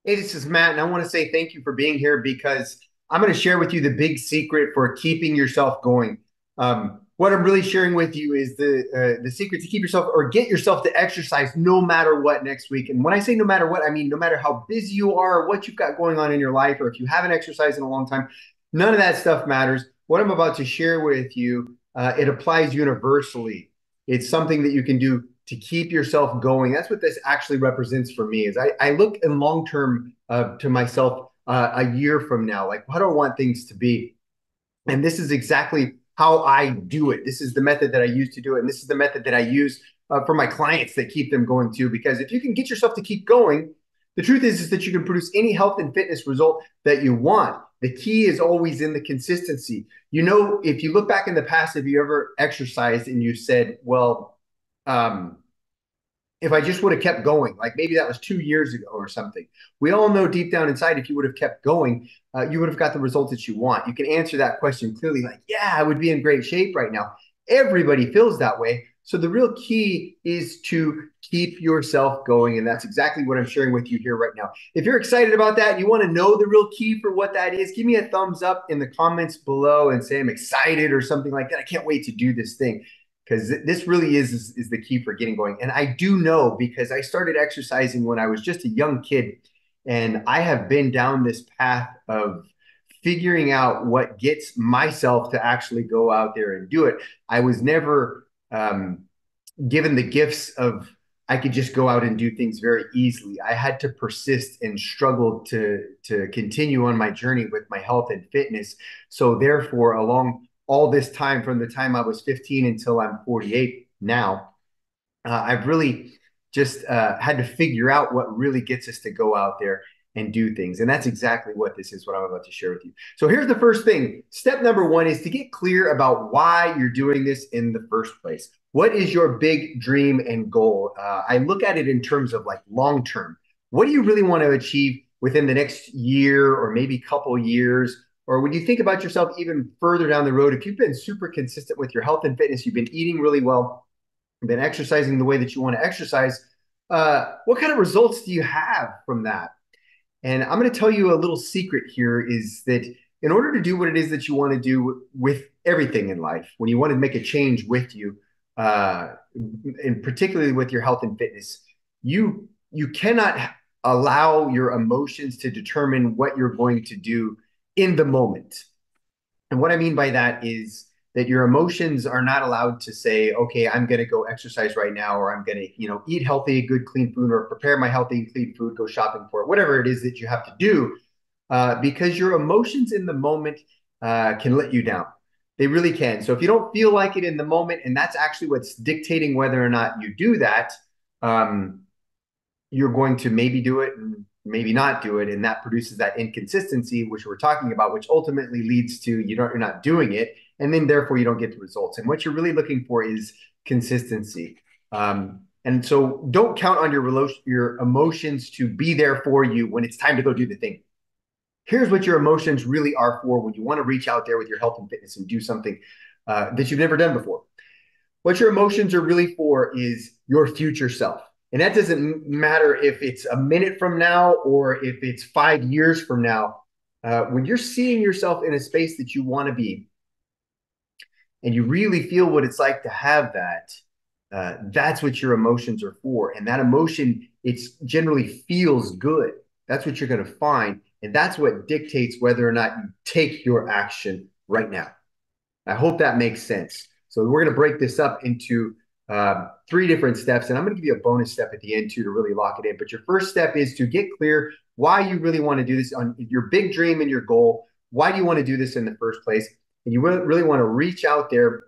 Hey, this is Matt, and I want to say thank you for being here because I'm going to share with you the big secret for keeping yourself going. What I'm really sharing with you is the secret to keep yourself or get yourself to exercise no matter what next week. And when I say no matter what, I mean no matter how busy you are, or what you've got going on in your life, or if you haven't exercised in a long time, none of that stuff matters. What I'm about to share with you, it applies universally. It's something that you can do to keep yourself going. That's what this actually represents for me. Is I look in long term to myself a year from now, like how do I want things to be? And this is exactly how I do it. This is the method that I use to do it, and this is the method that I use for my clients that keep them going too. Because if you can get yourself to keep going, the truth is that you can produce any health and fitness result that you want. The key is always in the consistency. You know, if you look back in the past, have you ever exercised and you said, well, um, if I just would have kept going, like maybe that was 2 years ago or something. We all know deep down inside, if you would have kept going, you would have got the results that you want. You can answer that question clearly, like, yeah, I would be in great shape right now. Everybody feels that way. So the real key is to keep yourself going. And that's exactly what I'm sharing with you here right now. If you're excited about that, you want to know the real key for what that is, give me a thumbs up in the comments below and say I'm excited or something like that. I can't wait to do this thing because this really is the key for getting going. And I do know because I started exercising when I was just a young kid, and I have been down this path of figuring out what gets myself to actually go out there and do it. I was never given the gifts of I could just go out and do things very easily. I had to persist and struggle to continue on my journey with my health and fitness. So therefore, along all this time, from the time I was 15 until I'm 48 now, I've really just had to figure out what really gets us to go out there and do things. And that's exactly what this is, what I'm about to share with you. So here's the first thing. Step number one is to get clear about why you're doing this in the first place. What is your big dream and goal? I look at it in terms of like long term. What do you really want to achieve within the next year or maybe couple years? Or when you think about yourself even further down the road, if you've been super consistent with your health and fitness, you've been eating really well, been exercising the way that you want to exercise, what kind of results do you have from that? And I'm going to tell you a little secret here is that in order to do what it is that you want to do with everything in life, when you want to make a change with you, and particularly with your health and fitness, you cannot allow your emotions to determine what you're going to do in the moment. And what I mean by that is that your emotions are not allowed to say, okay, I'm going to go exercise right now, or I'm going to, eat healthy, good, clean food, or prepare my healthy, clean food, go shopping for it, whatever it is that you have to do, because your emotions in the moment can let you down. They really can. So if you don't feel like it in the moment, and that's actually what's dictating whether or not you do that, um, you're going to maybe do it and maybe not do it, and that produces that inconsistency which we're talking about, which ultimately leads to you're not doing it, and then therefore you don't get the results. And what you're really looking for is consistency. And so don't count on your emotions to be there for you when it's time to go do the thing. Here's what your emotions really are for when you want to reach out there with your health and fitness and do something that you've never done before. What your emotions are really for is your future self. And that doesn't matter if it's a minute from now or if it's 5 years from now. When you're seeing yourself in a space that you want to be and you really feel what it's like to have that, that's what your emotions are for. And that emotion, it's generally feels good. That's what you're going to find. And that's what dictates whether or not you take your action right now. I hope that makes sense. So we're going to break this up into three different steps, and I'm going to give you a bonus step at the end too to really lock it in. But your first step is to get clear why you really want to do this on your big dream and your goal. Why do you want to do this in the first place? And you really want to reach out there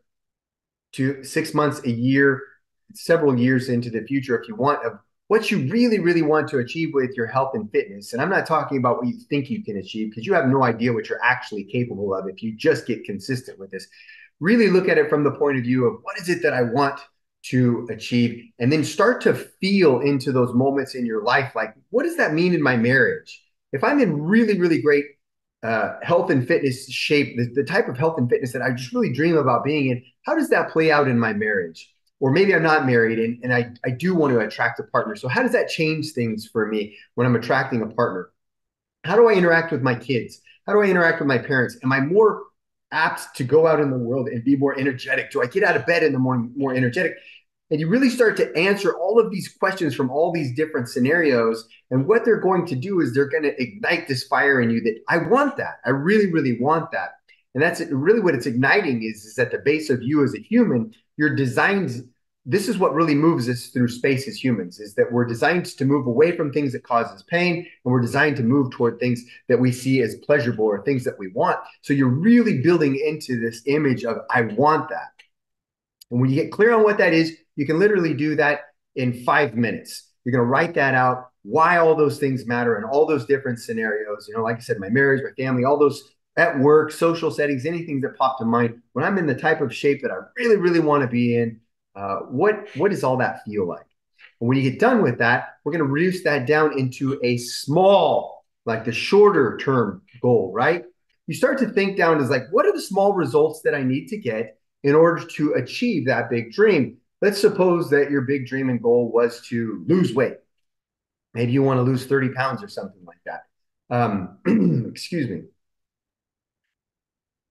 to 6 months, a year, several years into the future if you want of what you really, really want to achieve with your health and fitness. And I'm not talking about what you think you can achieve because you have no idea what you're actually capable of if you just get consistent with this. Really look at it from the point of view of what is it that I want to achieve, and then start to feel into those moments in your life. Like, what does that mean in my marriage? If I'm in really, really great health and fitness shape, the type of health and fitness that I just really dream about being in, how does that play out in my marriage? or maybe I'm not married and I do want to attract a partner. So how does that change things for me when I'm attracting a partner? How do I interact with my kids? How do I interact with my parents? Am I more apt to go out in the world and be more energetic? Do I get out of bed in the morning more energetic? And you really start to answer all of these questions from all these different scenarios. And what they're going to do is they're going to ignite this fire in you that I want that. I really, really want that. And that's really what it's igniting is at the base of you as a human, you're designed. This is what really moves us through space as humans, is that we're designed to move away from things that causes pain, and we're designed to move toward things that we see as pleasurable or things that we want. So you're really building into this image of I want that. And when you get clear on what that is, you can literally do that in 5 minutes. You're going to write that out, why all those things matter in all those different scenarios. Like I said, my marriage, my family, all those at work, social settings, anything that popped to mind. When I'm in the type of shape that I really, really want to be in, what does all that feel like? And when you get done with that, we're going to reduce that down into a small, like the shorter term goal, right? You start to think down as like, what are the small results that I need to get in order to achieve that big dream? Let's suppose that your big dream and goal was to lose weight. Maybe you want to lose 30 pounds or something like that. Excuse me.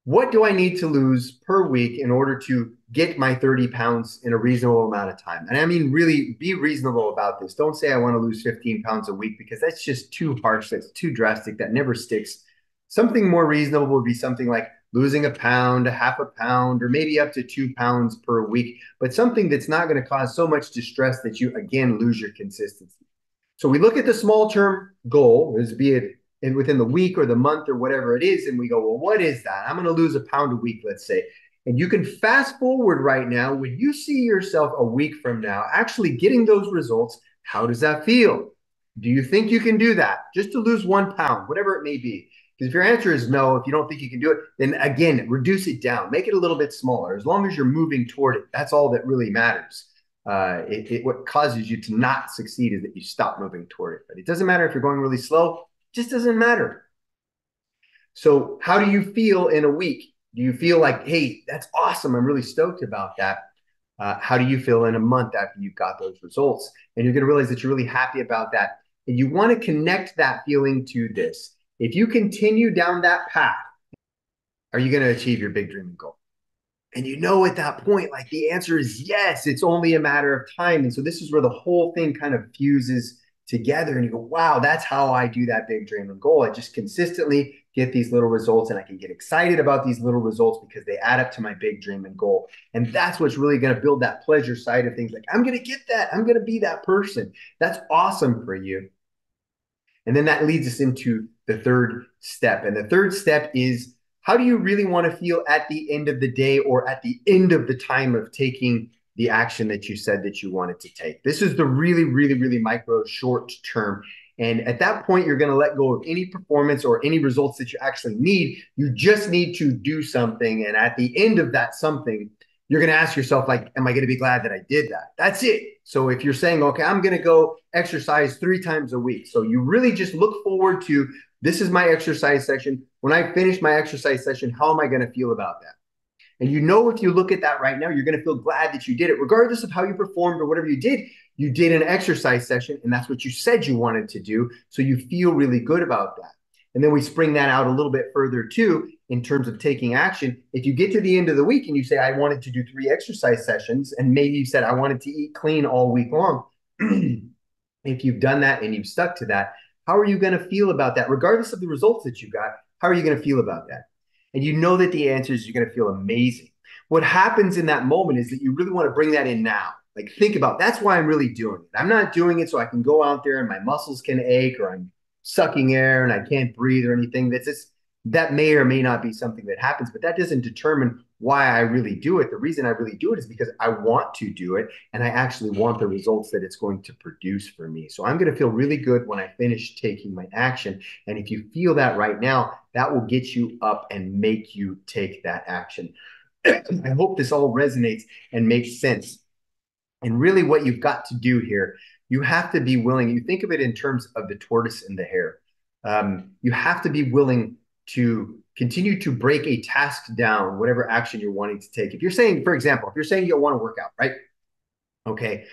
What do I need to lose per week in order to get my 30 pounds in a reasonable amount of time? And I mean, really be reasonable about this. Don't say I want to lose 15 pounds a week because that's just too harsh. That's too drastic. That never sticks. Something more reasonable would be something like losing a pound, a half a pound, or maybe up to 2 pounds per week, but something that's not going to cause so much distress that you, again, lose your consistency. So we look at the small term goal, as be it within the week or the month or whatever it is, and we go, well, what is that? I'm going to lose a pound a week, let's say. And you can fast forward right now when you see yourself a week from now actually getting those results. How does that feel? Do you think you can do that just to lose 1 pound, whatever it may be? Because if your answer is no, if you don't think you can do it, then again, reduce it down, make it a little bit smaller. As long as you're moving toward it, that's all that really matters. What causes you to not succeed is that you stop moving toward it. But it doesn't matter if you're going really slow, it just doesn't matter. So how do you feel in a week? Do you feel like, hey, that's awesome. I'm really stoked about that. How do you feel in a month after you've got those results? And you're going to realize that you're really happy about that. And you want to connect that feeling to this. If you continue down that path, are you going to achieve your big dream and goal? And at that point, like the answer is yes, it's only a matter of time. And so this is where the whole thing kind of fuses together. And you go, wow, that's how I do that big dream and goal. I just consistently get these little results and I can get excited about these little results because they add up to my big dream and goal. And that's what's really going to build that pleasure side of things. Like, I'm going to get that. I'm going to be that person. That's awesome for you. And then that leads us into the third step. And the third step is, how do you really want to feel at the end of the day or at the end of the time of taking the action that you said that you wanted to take? This is the really, really, really micro short term. And at that point, you're going to let go of any performance or any results that you actually need. You just need to do something. And at the end of that something, you're going to ask yourself, like, am I going to be glad that I did that? That's it. So if you're saying, okay, I'm going to go exercise 3 times a week. So you really just look forward to, this is my exercise session. When I finish my exercise session, how am I going to feel about that? And if you look at that right now, you're going to feel glad that you did it, regardless of how you performed or whatever you did. You did an exercise session, and that's what you said you wanted to do. So you feel really good about that. And then we spring that out a little bit further too, in terms of taking action. If you get to the end of the week and you say, I wanted to do 3 exercise sessions, and maybe you said, I wanted to eat clean all week long. If you've done that and you've stuck to that, how are you going to feel about that? Regardless of the results that you got, how are you going to feel about that? And you know that the answer is you're going to feel amazing. What happens in that moment is that you really want to bring that in now. Like, think about, that's why I'm really doing it. I'm not doing it so I can go out there and my muscles can ache, or I'm sucking air and I can't breathe or anything. That may or may not be something that happens, but that doesn't determine why I really do it. The reason I really do it is because I want to do it and I actually want the results that it's going to produce for me. So I'm going to feel really good when I finish taking my action. And if you feel that right now, that will get you up and make you take that action. I hope this all resonates and makes sense. And really what you've got to do here, you have to be willing. You think of it in terms of the tortoise and the hare. You have to be willing to continue to break a task down, whatever action you're wanting to take. If you're saying, for example, if you're saying you want to work out, right? Okay.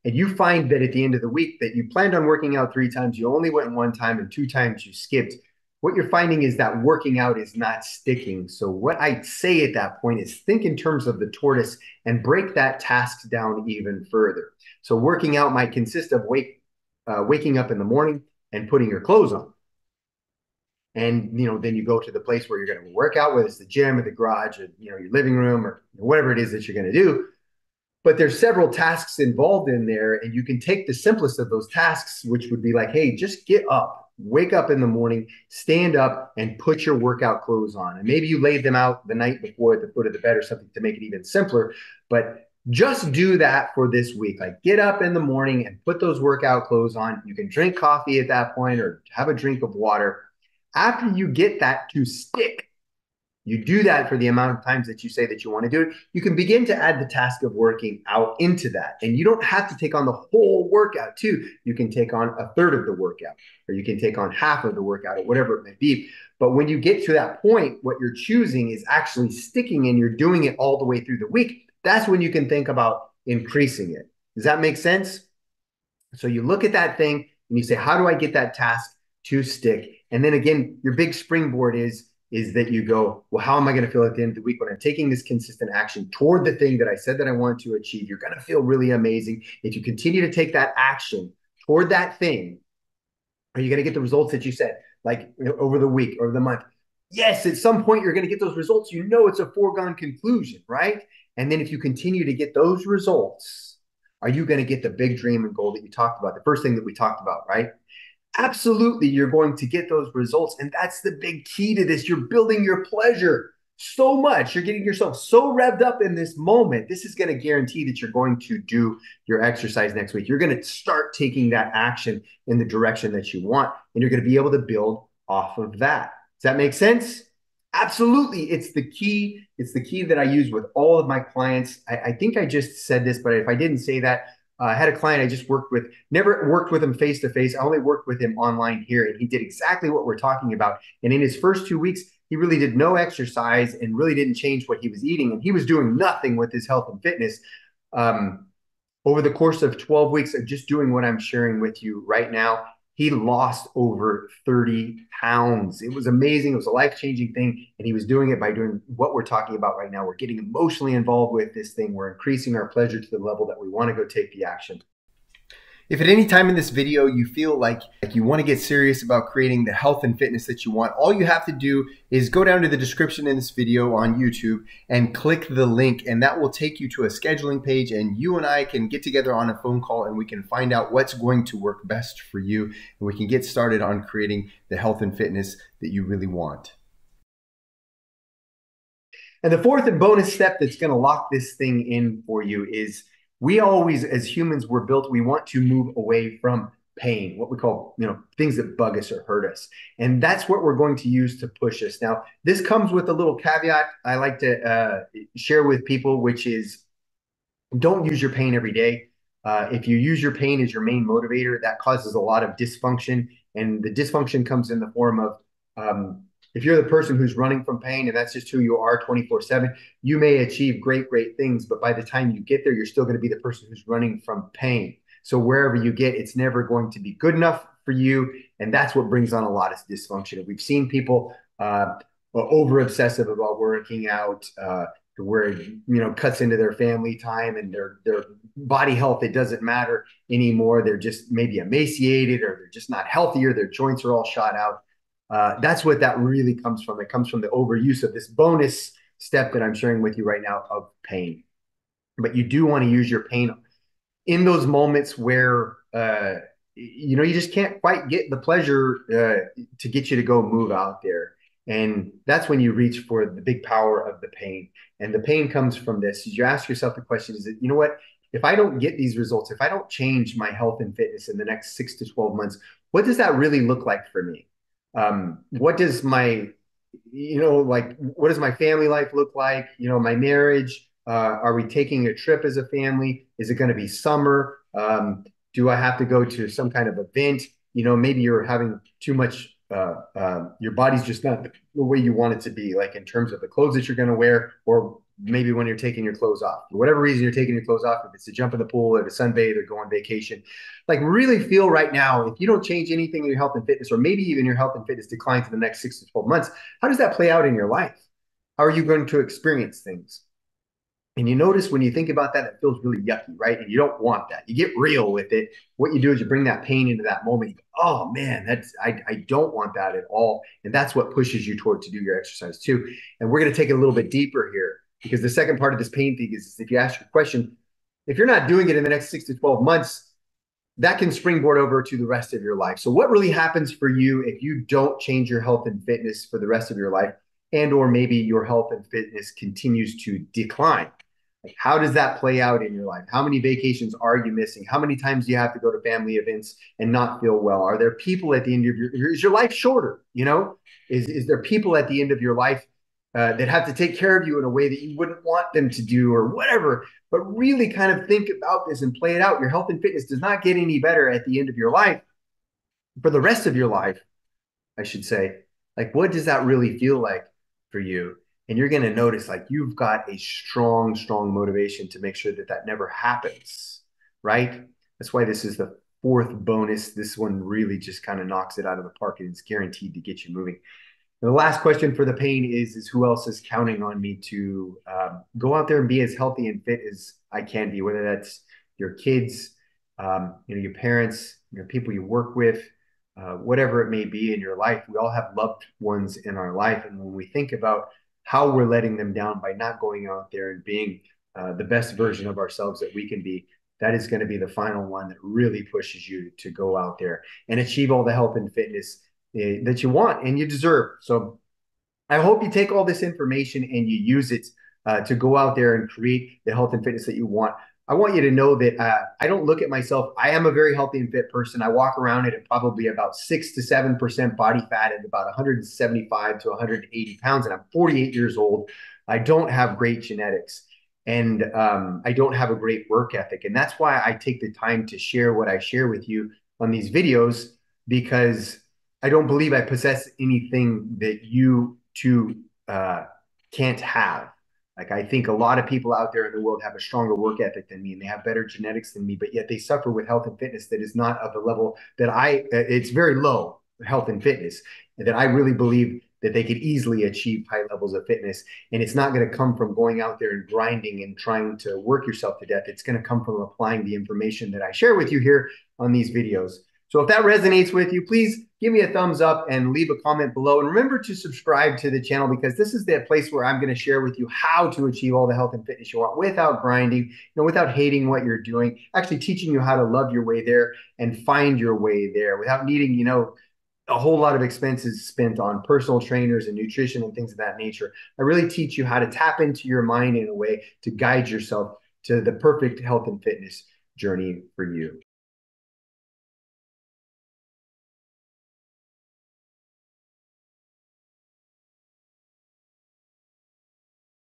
And you find that at the end of the week that you planned on working out 3 times, you only went one time, and 2 times you skipped. What you're finding is that working out is not sticking. So what I say at that point is think in terms of the tortoise and break that task down even further. So working out might consist of waking up in the morning and putting your clothes on. And then you go to the place where you're going to work out, whether it's the gym or the garage or your living room or whatever it is that you're going to do. But there's several tasks involved in there, and you can take the simplest of those tasks, which would be like, hey, just get up, wake up in the morning, stand up, and put your workout clothes on. And maybe you laid them out the night before at the foot of the bed or something to make it even simpler. But just do that for this week. Like get up in the morning and put those workout clothes on. You can drink coffee at that point or have a drink of water. After you get that to stick, you do that for the amount of times that you say that you want to do it, you can begin to add the task of working out into that. And you don't have to take on the whole workout too. You can take on a third of the workout, or you can take on half of the workout, or whatever it may be. But when you get to that point, what you're choosing is actually sticking and you're doing it all the way through the week. That's when you can think about increasing it. Does that make sense? So you look at that thing and you say, how do I get that task to stick? And then again, your big springboard is that you go, well, how am I going to feel at the end of the week when I'm taking this consistent action toward the thing that I said that I want to achieve? You're going to feel really amazing. If you continue to take that action toward that thing, are you going to get the results that you said, like over the week or the month? Yes, at some point you're going to get those results. It's a foregone conclusion, right? And then if you continue to get those results, are you going to get the big dream and goal that you talked about? The first thing that we talked about, right? Absolutely, you're going to get those results. And that's the big key to this. You're building your pleasure so much. You're getting yourself so revved up in this moment. This is going to guarantee that you're going to do your exercise next week. You're going to start taking that action in the direction that you want, and you're going to be able to build off of that. Does that make sense? Absolutely. It's the key. It's the key that I use with all of my clients. I think I just said this, but if I didn't say that, I had a client I just worked with, never worked with him face to face. I only worked with him online here, and he did exactly what we're talking about. And in his first 2 weeks, he really did no exercise and really didn't change what he was eating. And he was doing nothing with his health and fitness. Um, Over the course of 12 weeks of just doing what I'm sharing with you right now, he lost over 30 pounds. It was amazing. It was a life-changing thing. And he was doing it by doing what we're talking about right now. We're getting emotionally involved with this thing. We're increasing our pleasure to the level that we want to go take the action. If at any time in this video you feel like you want to get serious about creating the health and fitness that you want, all you have to do is go down to the description in this video on YouTube and click the link, and that will take you to a scheduling page, and you and I can get together on a phone call and we can find out what's going to work best for you, and we can get started on creating the health and fitness that you really want. And the fourth and bonus step that's going to lock this thing in for you is we always, as humans, we're built, we want to move away from pain, what we call, things that bug us or hurt us. And that's what we're going to use to push us. Now, this comes with a little caveat I like to share with people, which is don't use your pain every day. If you use your pain as your main motivator, that causes a lot of dysfunction. And the dysfunction comes in the form of if you're the person who's running from pain and that's just who you are 24/7, you may achieve great, great things. But by the time you get there, you're still going to be the person who's running from pain. So wherever you get, it's never going to be good enough for you. And that's what brings on a lot of dysfunction. We've seen people over obsessive about working out, where cuts into their family time and their body health. It doesn't matter anymore. They're just maybe emaciated, or they're just not healthy, or their joints are all shot out. That's what that really comes from. It comes from the overuse of this bonus step that I'm sharing with you right now of pain. But you do want to use your pain in those moments where you just can't quite get the pleasure to get you to go move out there. And that's when you reach for the big power of the pain. And the pain comes from this. You ask yourself the question, is that, what, if I don't get these results, if I don't change my health and fitness in the next 6 to 12 months, what does that really look like for me? What does my, what does my family life look like? My marriage, are we taking a trip as a family? Is it going to be summer? Do I have to go to some kind of event? Maybe you're having too much, your body's just not the way you want it to be, like in terms of the clothes that you're going to wear, or maybe when you're taking your clothes off, for whatever reason you're taking your clothes off, if it's to jump in the pool or to sunbathe or go on vacation, like really feel right now, if you don't change anything in your health and fitness, or maybe even your health and fitness declines in the next 6 to 12 months, how does that play out in your life? How are you going to experience things? And you notice when you think about that, it feels really yucky, right? And you don't want that. You get real with it. What you do is you bring that pain into that moment. You go, oh man, I don't want that at all. And that's what pushes you toward to do your exercise too. And we're going to take it a little bit deeper here because the second part of this pain thing is if you ask your question, if you're not doing it in the next 6 to 12 months, that can springboard over to the rest of your life. So what really happens for you if you don't change your health and fitness for the rest of your life, and or maybe your health and fitness continues to decline? Like, how does that play out in your life? How many vacations are you missing? How many times do you have to go to family events and not feel well? Are there people at the end of is your life shorter? Is there people at the end of your life that have to take care of you in a way that you wouldn't want them to do or whatever? But really kind of think about this and play it out. Your health and fitness does not get any better at the end of your life. For the rest of your life, I should say, like, what does that really feel like for you? And you're going to notice like you've got a strong, strong motivation to make sure that that never happens, right? That's why this is the fourth bonus. This one really just kind of knocks it out of the park and it's guaranteed to get you moving. The last question for the pain is who else is counting on me to go out there and be as healthy and fit as I can be, whether that's your kids, your parents, people you work with, whatever it may be in your life. We all have loved ones in our life. And when we think about how we're letting them down by not going out there and being the best version of ourselves that we can be, that is going to be the final one that really pushes you to go out there and achieve all the health and fitness that you want and you deserve. So I hope you take all this information and you use it to go out there and create the health and fitness that you want. I want you to know that I don't look at myself. I am a very healthy and fit person. I walk around at probably about 6 to 7% body fat and about 175 to 180 pounds, and I'm 48 years old. I don't have great genetics, and I don't have a great work ethic, and that's why I take the time to share what I share with you on these videos, because I don't believe I possess anything that you two can't have. Like, I think a lot of people out there in the world have a stronger work ethic than me and they have better genetics than me, but yet they suffer with health and fitness that is not of the level that it's very low health and fitness, and that I really believe that they could easily achieve high levels of fitness. And it's not going to come from going out there and grinding and trying to work yourself to death. It's going to come from applying the information that I share with you here on these videos. So if that resonates with you, please give me a thumbs up and leave a comment below. And remember to subscribe to the channel, because this is the place where I'm going to share with you how to achieve all the health and fitness you want without grinding, without hating what you're doing, actually teaching you how to love your way there and find your way there without needing, a whole lot of expenses spent on personal trainers and nutrition and things of that nature. I really teach you how to tap into your mind in a way to guide yourself to the perfect health and fitness journey for you.